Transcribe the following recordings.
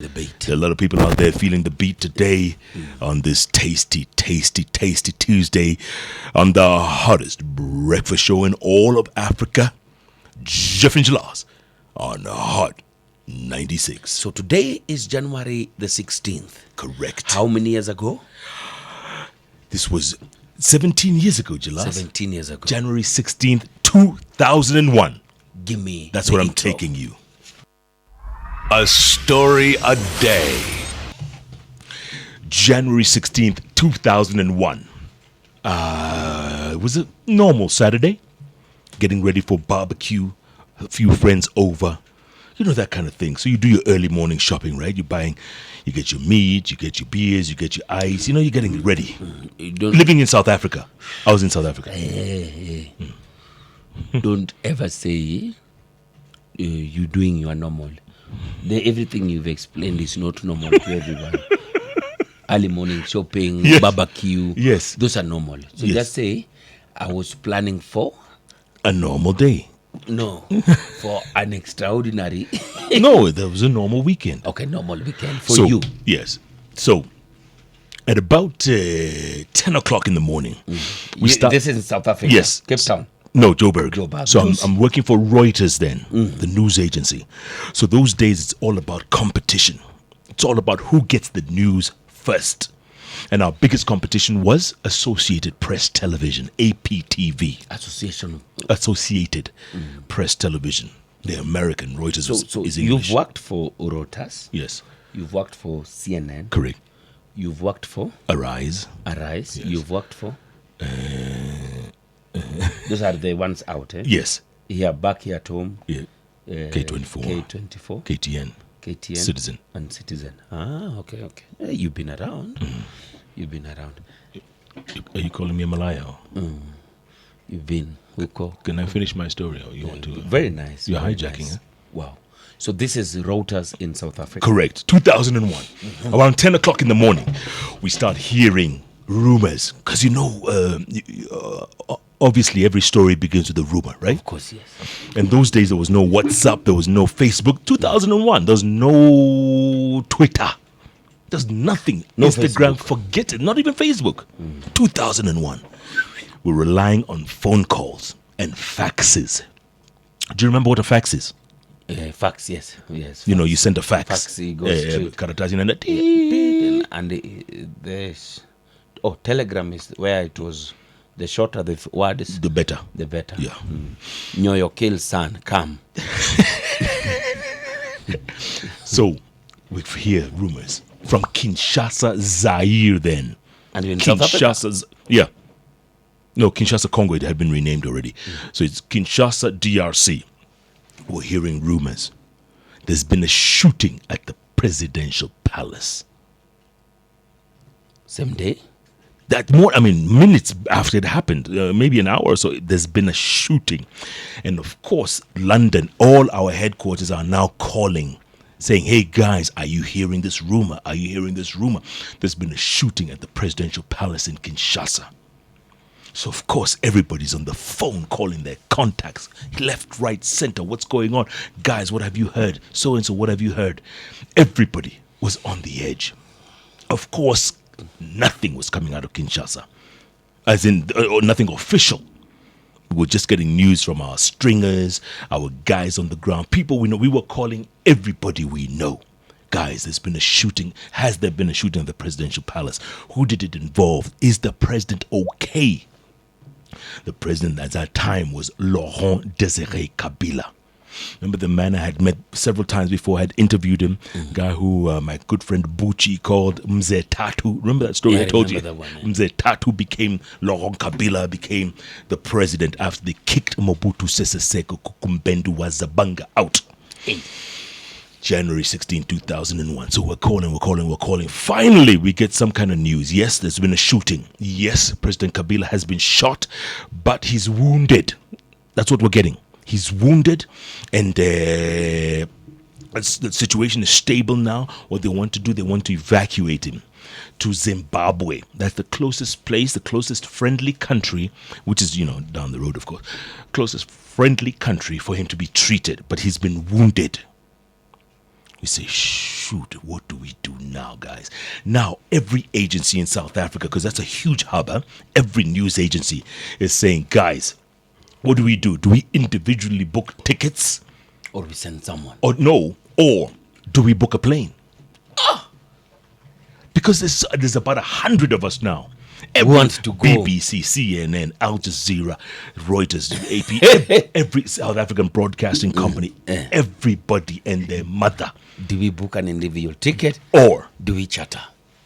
The beat. There are a lot of people out there feeling the beat today on this tasty Tuesday on the hottest breakfast show in all of Africa, Jeff and Jalas on Hot 96. So today is January the 16th. Correct. How many years ago? This was 17 years ago, Jalas. 17 years ago. January 16th, 2001. Give me. That's the where I'm intro. taking you. A story a day. January 16th, 2001. It was a normal Saturday. Getting ready for barbecue. A few friends over. You know, that kind of thing. So you do your early morning shopping, right? You get your meat, you get your beers, you get your ice. You know, you're getting ready. Living in South Africa. I was in South Africa. Don't ever say you doing your normal. Everything you've explained is not normal to everyone. Early morning shopping, Yes. barbecue. Yes. Those are normal. So Yes. just say, I was planning for, A normal day. for an extraordinary, No, that was a normal weekend. normal weekend for you. Yes. So, at about 10 o'clock in the morning, we start. This is in South Africa. Yes. Cape Town. No, Joburg. Joburg. So News. I'm working for Reuters then, the news agency. So those days it's all about competition. It's all about who gets the news first. And our biggest competition was Associated Press Television, APTV, Associated Press Television. The American Reuters So is you've English. worked for Reuters. Yes, You've worked for CNN. correct. You've worked for Arise. Arise. You've worked for. Those are the ones out. Yes. Here, back here at home. Yeah. K24. K24. KTN. KTN. Citizen. And Citizen. Okay. Hey, you've been around. You've been around. Are you calling me a Malaya? You've been. Can I finish my story or you want to? Very nice. You're very hijacking, nice. huh? Wow. So this is Reuters in South Africa. Correct. 2001. Around 10 o'clock in the morning, we start hearing rumors. Because, obviously every story begins with a rumor, right? Of course, yes. In those days, there was no WhatsApp, there was no Facebook. 2001, there was no Twitter. There's nothing. No Instagram, Facebook. forget it. Not even Facebook. 2001. We're relying on phone calls and faxes. Do you remember what a fax is? Fax, yes. Yes. You know, you send a fax. Fax, it goes straight. Karatasi and the Telegram is where it was. The shorter the word is, the better. the better. Yeah. Nyoyo kill son, come. So we hear rumors from Kinshasa, Zaire then. And in South Africa. Kinshasa's, yeah. No, Kinshasa, Congo, it had been renamed already. So it's Kinshasa, DRC. We're hearing rumors. There's been a shooting at the presidential palace. Same day. Minutes after it happened, maybe an hour or so, there's been a shooting. And of course, London, all our headquarters are now calling, saying, hey guys, are you hearing this rumor? Are you hearing this rumor? There's been a shooting at the presidential palace in Kinshasa. So of course, everybody's on the phone calling their contacts, left, right, center, what's going on? Guys, what have you heard? So-and-so, what have you heard? Everybody was on the edge. Of course, nothing was coming out of Kinshasa, as in nothing official. We were just getting news from our stringers, our guys on the ground, people we know. We were calling everybody we know. Guys, there's been a shooting. Has there been a shooting at the presidential palace? Who did it involve? Is the president okay? The president at that time was Laurent Desiré Kabila. Remember the man I had met several times before, I had interviewed him, guy who my good friend Bucci called Mzee Tatu. Remember that story I told you? That one, yeah. Mzee Tatu became, Laurent Kabila became the president after they kicked Mobutu Sese Seko Kukumbendu Wazabanga out. January 16, 2001. So we're calling. Finally, we get some kind of news. Yes, there's been a shooting. Yes, President Kabila has been shot, but he's wounded. That's what we're getting. He's wounded, and the situation is stable now. What they want to do, they want to evacuate him to Zimbabwe. That's the closest place, the closest friendly country, which is, down the road, of course. Closest friendly country for him to be treated, but he's been wounded. We say, shoot, what do we do now, guys? Now, every agency in South Africa, because that's a huge hub, huh? Every news agency is saying, guys, what do we do? Do we individually book tickets? Or we send someone. Or no, or do we book a plane? Because there's about 100 of us now. Want to go. BBC, CNN, Al Jazeera, Reuters, AP, every South African broadcasting company, everybody and their mother. Do we book an individual ticket? Or, Do we charter?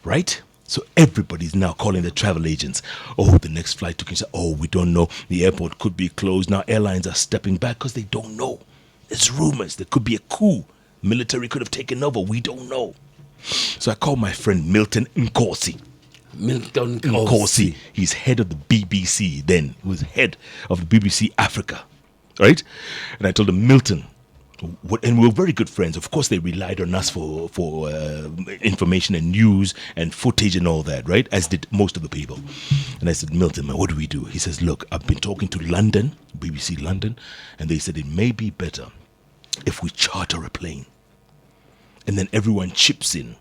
right? So everybody's now calling the travel agents. Oh, the next flight to Kinshasa. Oh, we don't know. The airport could be closed. Now airlines are stepping back because they don't know. There's rumors. There could be a coup. Military could have taken over. We don't know. So I called my friend Milton Nkosi. Milton Nkosi. He's head of the BBC then. He was head of the BBC Africa. Right? And I told him, Milton, and we were very good friends. Of course, they relied on us for information and news and footage and all that, right? As did most of the people. And I said, Milton, man, what do we do? He says, look, I've been talking to London, BBC London, and they said it may be better if we charter a plane. And then everyone chips in.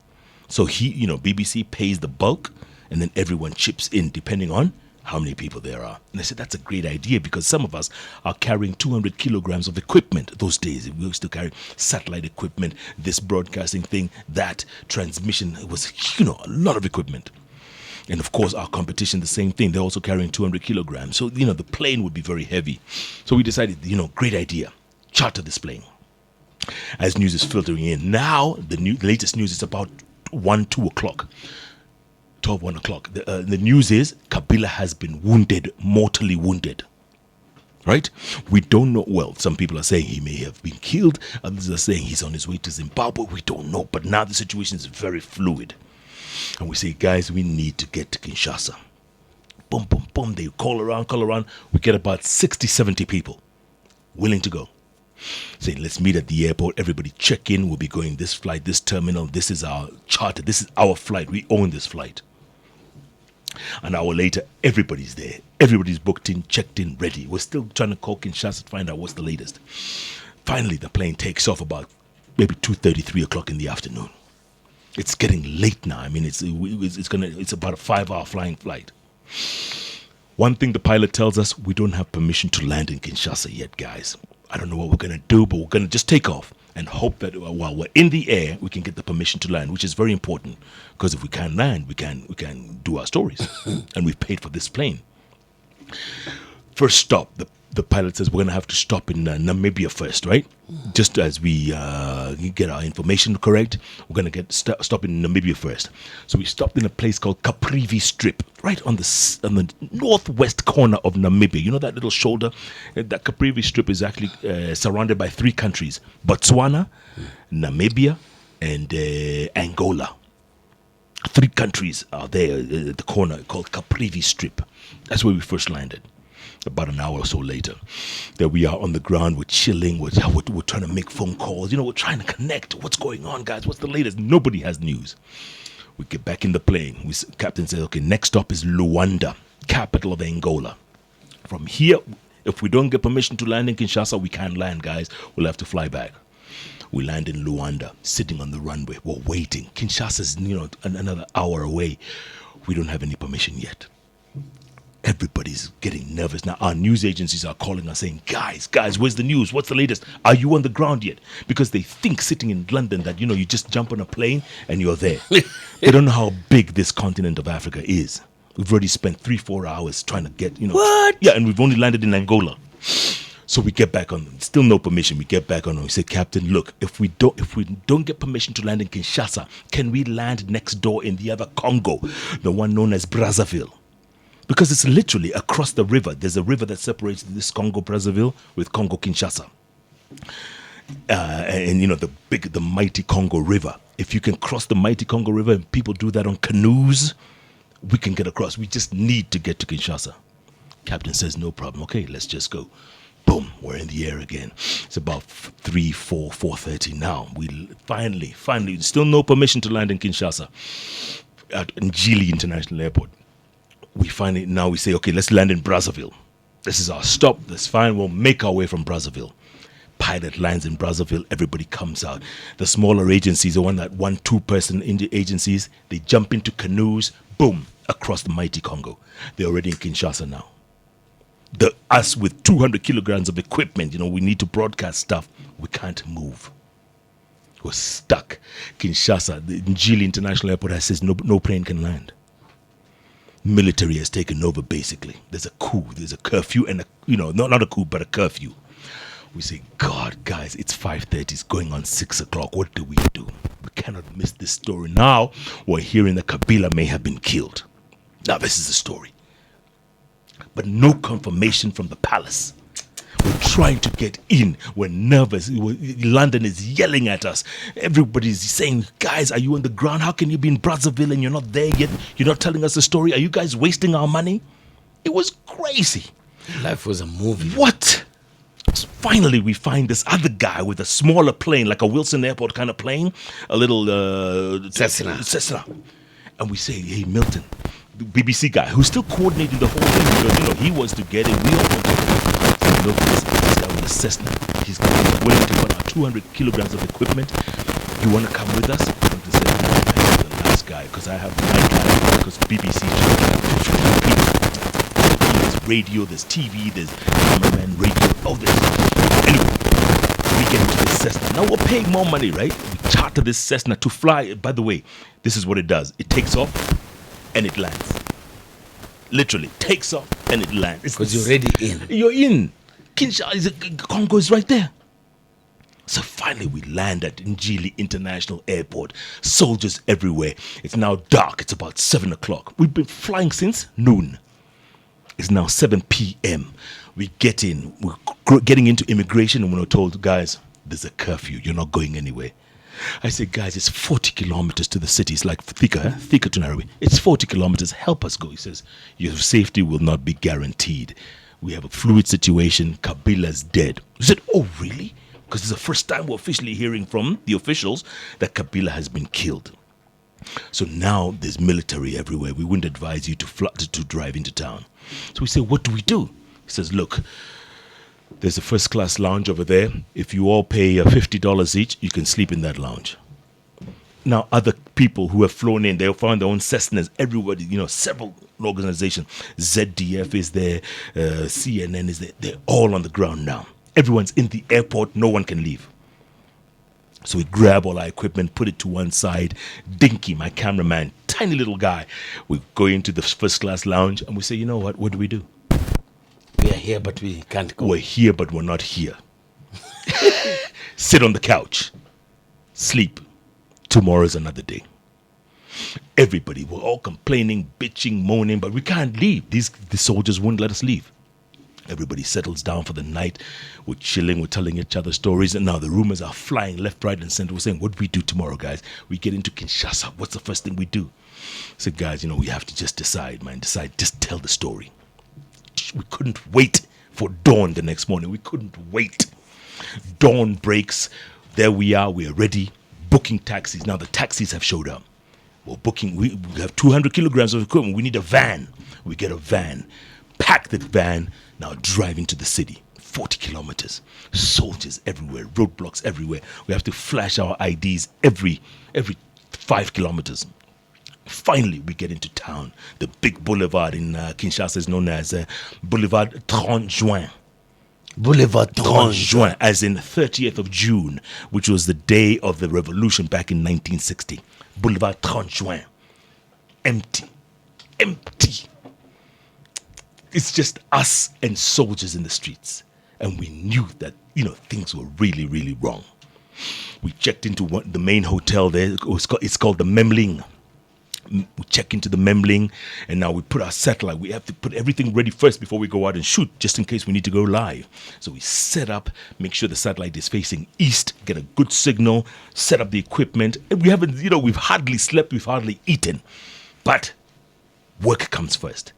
So BBC pays the bulk, and then everyone chips in depending on how many people there are. And I said, that's a great idea because some of us are carrying 200 kilograms of equipment those days. We used to carry satellite equipment, this broadcasting thing, that transmission. It was, a lot of equipment. And of course, our competition, the same thing. They're also carrying 200 kilograms. So, the plane would be very heavy. So we decided, great idea. Charter this plane. As news is filtering in. Now, the latest news is about 2 o'clock. 1 o'clock. The news is Kabila has been wounded, mortally wounded. Right? We don't know. Well, some people are saying he may have been killed. Others are saying he's on his way to Zimbabwe. We don't know. But now the situation is very fluid. And we say, guys, we need to get to Kinshasa. Boom, boom, boom. They call around. We get about 60, 70 people willing to go. Saying, let's meet at the airport. Everybody check in. We'll be going this flight, this terminal. This is our charter. This is our flight. We own this flight. An hour later, everybody's there. Everybody's booked in, checked in, ready. We're still trying to call Kinshasa to find out what's the latest. Finally, the plane takes off about maybe 2:30, 3 o'clock in the afternoon. It's getting late now. I mean, it's about a 5-hour flying flight. One thing the pilot tells us, we don't have permission to land in Kinshasa yet, guys. I don't know what we're going to do, but we're going to just take off and hope that while we're in the air, we can get the permission to land, which is very important. Because if we can't land, we can do our stories. And we've paid for this plane. First stop, the pilot says we're going to have to stop in Namibia first, right? Just as we get our information correct, we're going to stop in Namibia first. So we stopped in a place called Caprivi Strip, right on the northwest corner of Namibia. You know that little shoulder? That Caprivi Strip is actually surrounded by 3 countries: Botswana, Namibia, and Angola. 3 countries are there at the corner called Caprivi Strip. That's where we first landed. About an hour or so later, there we are on the ground. We're chilling. We're trying to make phone calls. We're trying to connect. What's going on, guys? What's the latest? Nobody has news. We get back in the plane. Captain says, okay, next stop is Luanda, capital of Angola. From here, if we don't get permission to land in Kinshasa, we can't land, guys. We'll have to fly back. We land in Luanda, sitting on the runway. We're waiting. Kinshasa's, another hour away. We don't have any permission yet. Everybody's getting nervous. Now, our news agencies are calling us saying, guys, where's the news? What's the latest? Are you on the ground yet? Because they think sitting in London that, you just jump on a plane and you're there. They don't know how big this continent of Africa is. We've already spent 3-4 hours trying to get, What? Yeah, and we've only landed in Angola. So we get back on, still no permission. We get back on and we say, Captain, look, if we don't get permission to land in Kinshasa, can we land next door in the other Congo, the one known as Brazzaville? Because it's literally across the river. There's a river that separates this Congo Brazzaville with Congo Kinshasa. And the mighty Congo River. If you can cross the mighty Congo River, and people do that on canoes, we can get across. We just need to get to Kinshasa. Captain says, no problem. Okay, let's just go. Boom, we're in the air again. It's about 4:30 now. We finally, still no permission to land in Kinshasa at Njili International Airport. We say, okay, let's land in Brazzaville. This is our stop. That's fine. We'll make our way from Brazzaville. pilot lands in Brazzaville, everybody comes out. The smaller agencies, the one that 1-2 person in the agencies, they jump into canoes, boom, across the mighty Congo. They're already in Kinshasa now. Us with 200 kilograms of equipment, we need to broadcast stuff. We can't move. We're stuck. Kinshasa, the Njili International Airport says no plane can land. Military has taken over, basically. There's a coup, there's a curfew, and not a coup, but a curfew. We say, God, guys, it's 5:30, it's going on 6 o'clock. What do? We cannot miss this story. Now, we're hearing that Kabila may have been killed. Now, this is the story. But no confirmation from the palace. We're trying to get in. We're nervous. London is yelling at us. Everybody's saying, guys, are you on the ground? How can you be in Brazzaville and you're not there yet? You're not telling us the story. Are you guys wasting our money? It was crazy. Life was a movie. What? So finally, we find this other guy with a smaller plane, like a Wilson Airport kind of plane, a little Cessna. And we say, hey, Milton, the BBC guy, who's still coordinating the whole thing, because, he wants to get it. We all want to get it. This guy with a Cessna, he's willing to run out 200 kilograms of equipment. You want to come with us? Milton said, I'm the last guy, because I have my guy, because BBC people. There's radio, there's TV, there's cameraman, radio, all this. Anyway, we get into this Cessna. Now we're paying more money, right? We charter this Cessna to fly. By the way, this is what it does. It takes off and it lands. Literally, takes off and it lands. Because you're already in. You're in. Congo is right there. So finally we land at Njili International Airport. Soldiers everywhere. It's now dark. It's about 7 o'clock. We've been flying since noon. It's now 7 p.m. We get in. We're getting into immigration and we're told, guys, there's a curfew. You're not going anywhere. I say, guys, it's 40 kilometers to the city. It's like Thika to Nairobi. It's 40 kilometers. Help us go. He says, your safety will not be guaranteed. We have a fluid situation. Kabila's dead. I said, oh, really? Because it's the first time we're officially hearing from the officials that Kabila has been killed. So now there's military everywhere. We wouldn't advise you to drive into town. So we say, what do we do? He says, look, there's a first-class lounge over there. If you all pay $50 each, you can sleep in that lounge. Now, other people who have flown in, they'll find their own Cessnas. Everybody, several organizations. ZDF is there. CNN is there. They're all on the ground now. Everyone's in the airport. No one can leave. So we grab all our equipment, put it to one side. Dinky, my cameraman, tiny little guy. We go into the first-class lounge and we say, you know what? What do we do? We are here, but we can't go. We're here, but we're not here. Sit on the couch. Sleep. Tomorrow's another day. Everybody, we're all complaining, bitching, moaning, but we can't leave. The soldiers wouldn't let us leave. Everybody settles down for the night. We're chilling, we're telling each other stories, and now the rumors are flying left, right, and center. We're saying, what do we do tomorrow, guys? We get into Kinshasa. What's the first thing we do? I said, guys, we have to just decide, man. Just tell the story. We couldn't wait for dawn the next morning. We couldn't wait. Dawn breaks. There we are. We are ready. Booking taxis. Now the taxis have showed up. We're booking. We have 200 kilograms of equipment. We need a van. We get a van. Pack the van. Now driving to the city. 40 kilometers. Soldiers everywhere. Roadblocks everywhere. We have to flash our IDs every 5 kilometers. Finally, we get into town. The big boulevard in Kinshasa is known as Boulevard 30 Juin. Boulevard 30 Juin, as in 30th of June, which was the day of the revolution back in 1960. Boulevard 30 Juin. Empty. It's just us and soldiers in the streets. And we knew that, things were really, really wrong. We checked into the main hotel there. It's called the Memling. We check into the Memling, and now we put our satellite. We have to put everything ready first before we go out and shoot, just in case we need to go live. So we set up, make sure the satellite is facing east, get a good signal, set up the equipment. And we haven't, we've hardly slept, we've hardly eaten. But work comes first.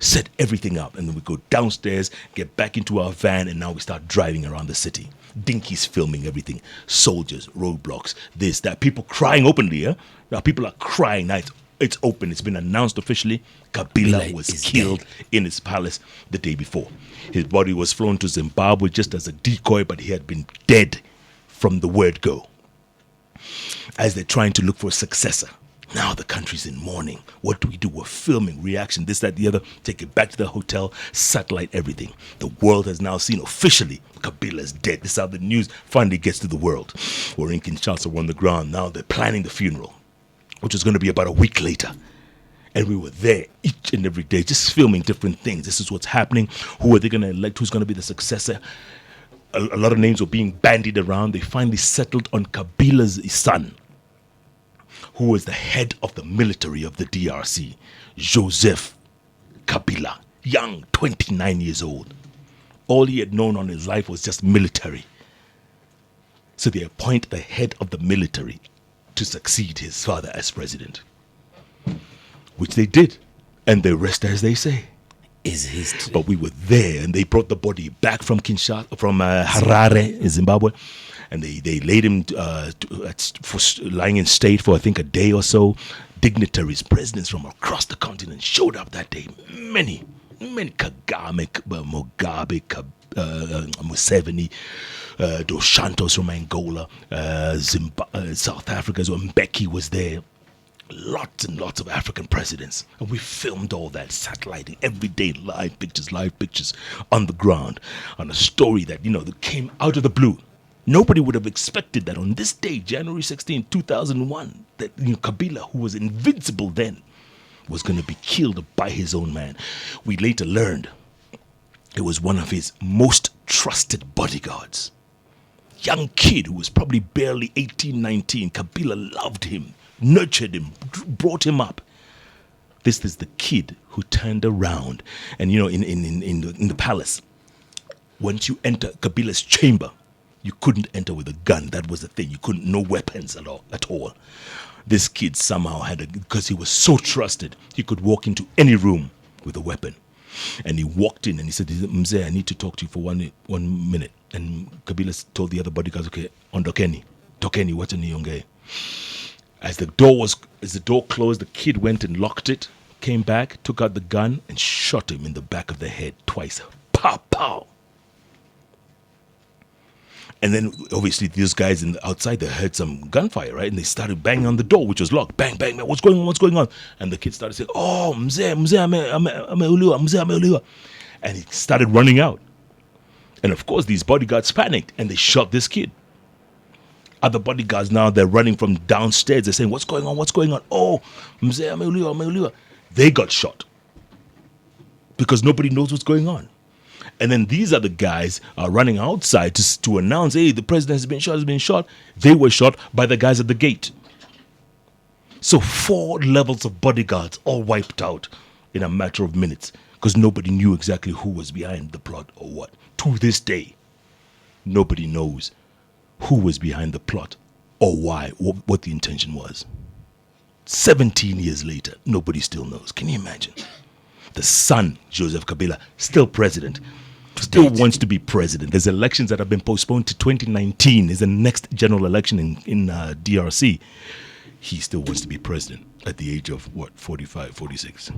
Set everything up, and then we go downstairs, get back into our van, and now we start driving around the city. Dinky's filming everything. Soldiers, roadblocks, this, that. People crying openly, yeah? Now people are crying. Now it's It's open. It's been announced officially. Kabila Kabila was is killed in his palace the day before. His body was flown to Zimbabwe just as a decoy, but he had been dead from the word go. As they're trying to look for a successor. Now the country's in mourning. What do we do? We're filming, reaction, this, that, the other. Take it back to the hotel, satellite, everything. The world has now seen officially Kabila's dead. This is how the news finally gets to the world. We're in Kinshasa, we're on the ground. Now they're planning the funeral, which is going to be about a week later. And we were there each and every day, just filming different things. This is what's happening. Who are they going to elect? Who's going to be the successor? A lot of names were being bandied around. They finally settled on Kabila's son, who was the head of the military of the DRC, Joseph Kabila, young, 29 years old. All he had known on his life was just military. So they appoint the head of the military to succeed his father as president, which they did. And the rest, as they say, is history. but we were there, and they brought the body back from Kinshasa, from Harare in Zimbabwe, and they laid him lying in state for I think a day or so. Dignitaries, presidents from across the continent showed up that day. Many Kagame, Mugabe, Museveni, Dos Santos from Angola, South Africa, so Mbeki was there. Lots and lots of African presidents, and we filmed all that, satelliting every day, live pictures on the ground, on a story that that came out of the blue. Nobody would have expected that on this day, January 16, 2001, that Kabila, who was invincible then, was going to be killed by his own man. We later learned it was one of his most trusted bodyguards. Young kid who was probably barely 18, 19. Kabila loved him, nurtured him, brought him up. This is the kid who turned around. And in the palace, once you enter Kabila's chamber, you couldn't enter with a gun. That was the thing. You couldn't, no weapons at all. This kid somehow because he was so trusted, he could walk into any room with a weapon. And he walked in and he said, Mzee, I need to talk to you for one minute. And Kabila told the other bodyguards, okay, ondokeni, tokeni, what's in the As the door closed, the kid went and locked it, came back, took out the gun, and shot him in the back of the head twice. Pow, pow. And then, obviously, these guys outside, they heard some gunfire, right? And they started banging on the door, which was locked. Bang, bang, bang. What's going on? And the kid started saying, oh, mzee, ameuliwa. And he started running out. And, of course, these bodyguards panicked, and they shot this kid. Other bodyguards now, they're running from downstairs. They're saying, what's going on? Oh, mzee, ameuliwa. They got shot because nobody knows what's going on. And then these other guys are running outside to announce, hey, the president has been shot. They were shot by the guys at the gate. So 4 levels of bodyguards all wiped out in a matter of minutes because nobody knew exactly who was behind the plot or what. To this day, nobody knows who was behind the plot or why, what the intention was. 17 years later, nobody still knows. Can you imagine? The son, Joseph Kabila, still president. Still wants to be president. There's elections that have been postponed to 2019. Is the next general election in DRC. He still wants to be president at the age of, 45, 46.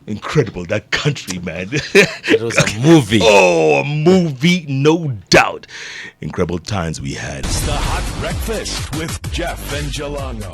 Incredible, that country, man. It was a movie. Oh, a movie, no doubt. Incredible times we had. The Hot Breakfast with Jeff and Jelano.